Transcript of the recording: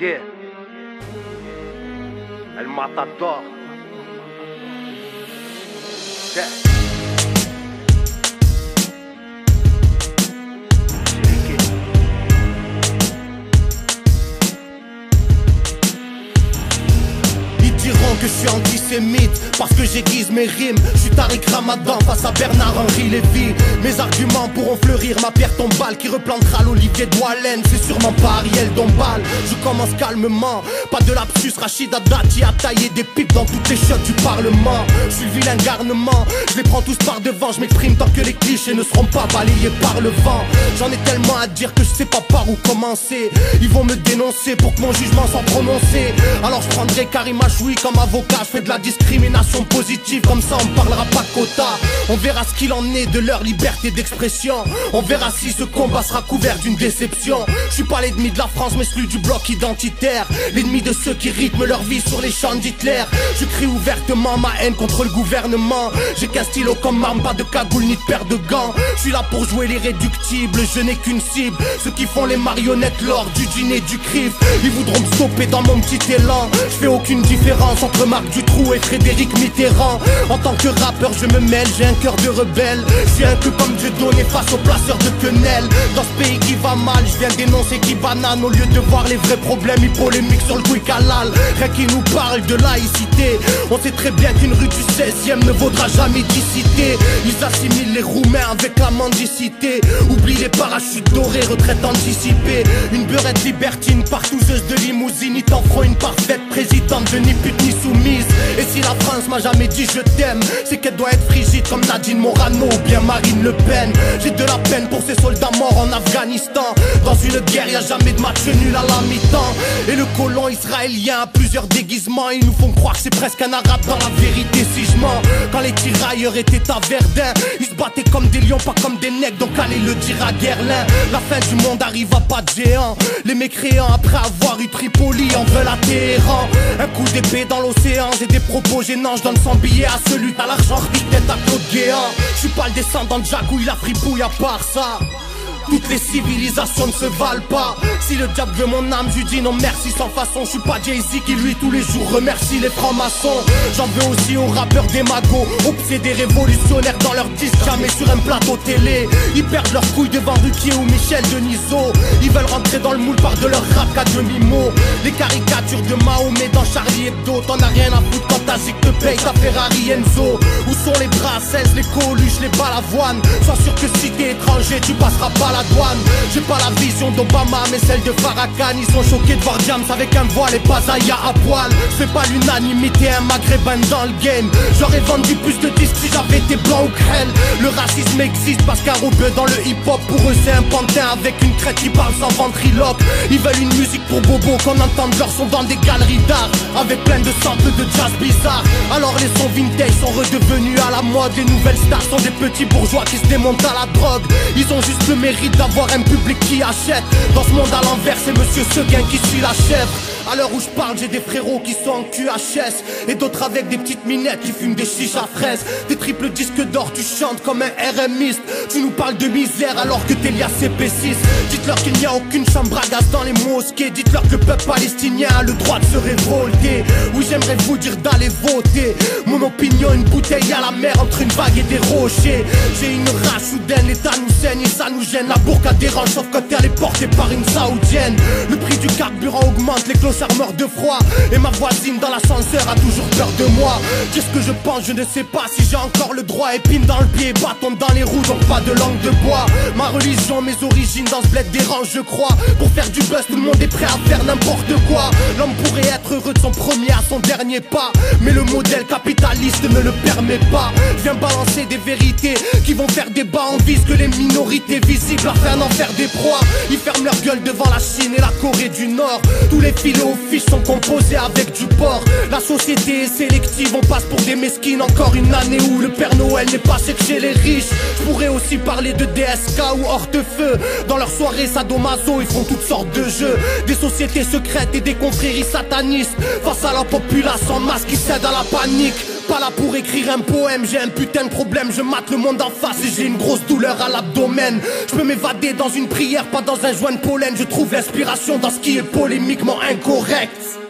Yeah. El Matador. Yeah. Que je suis antisémite parce que j'aiguise mes rimes. Je suis Tariq Ramadan face à Bernard-Henri Lévy. Mes arguments pourront fleurir, ma pierre tombale qui replantera l'olivier de Wallen. C'est sûrement pas Ariel Dombal. Je commence calmement, pas de lapsus. Rachida Dati a taillé des pipes dans toutes les chiottes du parlement. Je suis le vilain garnement, je les prends tous par devant. Je m'exprime tant que les clichés ne seront pas balayés par le vent. J'en ai tellement à dire que je sais pas par où commencer. Ils vont me dénoncer pour que mon jugement soit prononcé. Alors je prendrai Karim Achoui comme avocat, je fais de la discrimination positive, comme ça on parlera pas de quota. On verra ce qu'il en est de leur liberté d'expression. On verra si ce combat sera couvert d'une déception. Je suis pas l'ennemi de la France mais celui du bloc identitaire, l'ennemi de ceux qui rythment leur vie sur les champs d'Hitler. Je crie ouvertement ma haine contre le gouvernement. J'ai qu'un stylo comme arme, pas de cagoule ni de paire de gants. Je suis là pour jouer l'irréductible, je n'ai qu'une cible. Ceux qui font les marionnettes lors du dîner du CRIF. Ils voudront me stopper dans mon petit élan. Je fais aucune différence entre Marc Dutroux et Frédéric Mitterrand. En tant que rappeur je me mêle, j'ai un cœur de rebelle. Je suis un peu comme Dieu donné face aux placeurs de quenelles. Dans ce pays qui va mal, je viens dénoncer qui banane. Au lieu de voir les vrais problèmes, ils polémiquent sur le quick halal. Rien qui nous parle de laïcité. On sait très bien qu'une rue du 16e ne vaudra jamais 10 cités. Ils assimilent les Roumains avec la mendicité. Oublie les parachutes dorés, retraite anticipée. Une beurette libertine, partouzeuse de limousine. Ils t'en feront une parfaite présidente de ni pute ni soumise. Et si la France m'a jamais dit je t'aime, c'est qu'elle doit être frigide comme Nadine Morano ou bien Marine Le Pen. J'ai de la peine pour ces soldats morts en Afghanistan. Dans une guerre y'a jamais de match nul à la mi-temps. Et le colon israélien a plusieurs déguisements. Ils nous font croire que c'est presque un arabe dans la vérité si je mens. Quand les tirailleurs étaient à Verdun, ils se battaient comme des lions, pas comme des nègres. Donc allez le dire à Guerlain. La fin du monde arrive à pas de géant. Les mécréants après avoir eu Tripoli en veulent à Téhéran. Un coup d'épée dans l'océan, j'ai des propos gênants. Je donne 100 billets à celui à l'argent, tête à Claude Guéant. Je suis pas le descendant de Jacques ou il a fripouille à part ça. Toutes les civilisations ne se valent pas. Si le diable veut mon âme, je lui dis non merci sans façon. Je suis pas Jay-Z qui lui tous les jours remercie les francs-maçons. J'en veux aussi aux rappeurs démagos, obsédés révolutionnaires dans leurs disques, jamais sur un plateau télé. Ils perdent leurs couilles devant Ruquier ou Michel Denisot. Ils veulent rentrer dans le moule par de leur rap qu'à demi-mot. Les caricatures de Mahomet dans Charlie Hebdo. T'en as rien à foutre quand ta zig te paye ta Ferrari Enzo. Où sont les Brassens, les Coluches, les Balavoine? Sois sûr que si t'es étranger tu passeras pas la douane. J'ai pas la vision d'Obama mais celle de Farrakhan. Ils sont choqués de voir Diams avec un voile et pas Zaya à poil. C'est pas l'unanimité, un maghrébin dans le game. J'aurais vendu plus de disques si j'avais été blanc ou crêle. Le racisme existe parce qu'un roubleux dans le hip hop pour eux c'est un pantin avec une crête qui parle sans ventriloque. Ils veulent une musique pour bobo qu'on entende leur son dans des galeries d'art avec plein de samples de jazz bizarre. Alors les sons vintage sont redevenus à la mode. Les nouvelles stars sont des petits bourgeois qui se démontent à la drogue. Ils ont juste le mérite d'avoir un public qui achète. Dans ce monde à l'envers c'est Monsieur Seguin qui suit la chèvre. À l'heure où je parle j'ai des frérots qui sont en QHS et d'autres avec des petites minettes qui fument des chiches à fraises. Des triples disques d'or, tu chantes comme un RMiste. Tu nous parles de misère alors que t'es lié à CP6. Dites-leur qu'il n'y a aucune chambre à gaz dans les mosquées. Dites-leur que le peuple palestinien a le droit de se révolter. Oui j'aimerais vous dire d'aller voter. Mon opinion une bouteille à la mer entre une vague et des rochers. J'ai une rage soudaine, l'état nous saigne et ça nous gêne. La bourka dérange sauf quand elle est portée par une saoudienne. Le prix du carburant augmente, les clochards meurent de froid. Et ma voisine dans l'ascenseur a toujours peur de moi. Qu'est-ce que je pense, je ne sais pas si j'ai encore le droit. Épine dans le pied, bâton dans les roues, donc pas de langue de bois. Ma religion, mes origines dans ce bled dérangent je crois. Pour faire du buzz tout le monde est prêt à faire n'importe quoi. L'homme pourrait être heureux de son premier à son dernier pas, mais le modèle capitaliste ne le permet pas. Viens balancer des vérités qui vont faire débat en vise que les minorités visibles afin d'en faire des proies. Ils ferment leur gueule devant la Chine et la Corée du Nord. Tous les filets aux fiches sont composés avec du porc. La société est sélective, on passe pour des mesquines. Encore une année où le Père Noël n'est pas chez les riches. Je pourrais aussi parler de DSK ou Hortefeux. Dans leurs soirées sadomaso ils font toutes sortes de jeux. Des sociétés secrètes et des confréries satanistes face à la populace en masse qui cède à la panique. Pas là pour écrire un poème, j'ai un putain de problème. Je mate le monde en face et j'ai une grosse douleur à l'abdomen. Je peux m'évader dans une prière, pas dans un joint de pollen. Je trouve l'inspiration dans ce qui est polémiquement incorrect.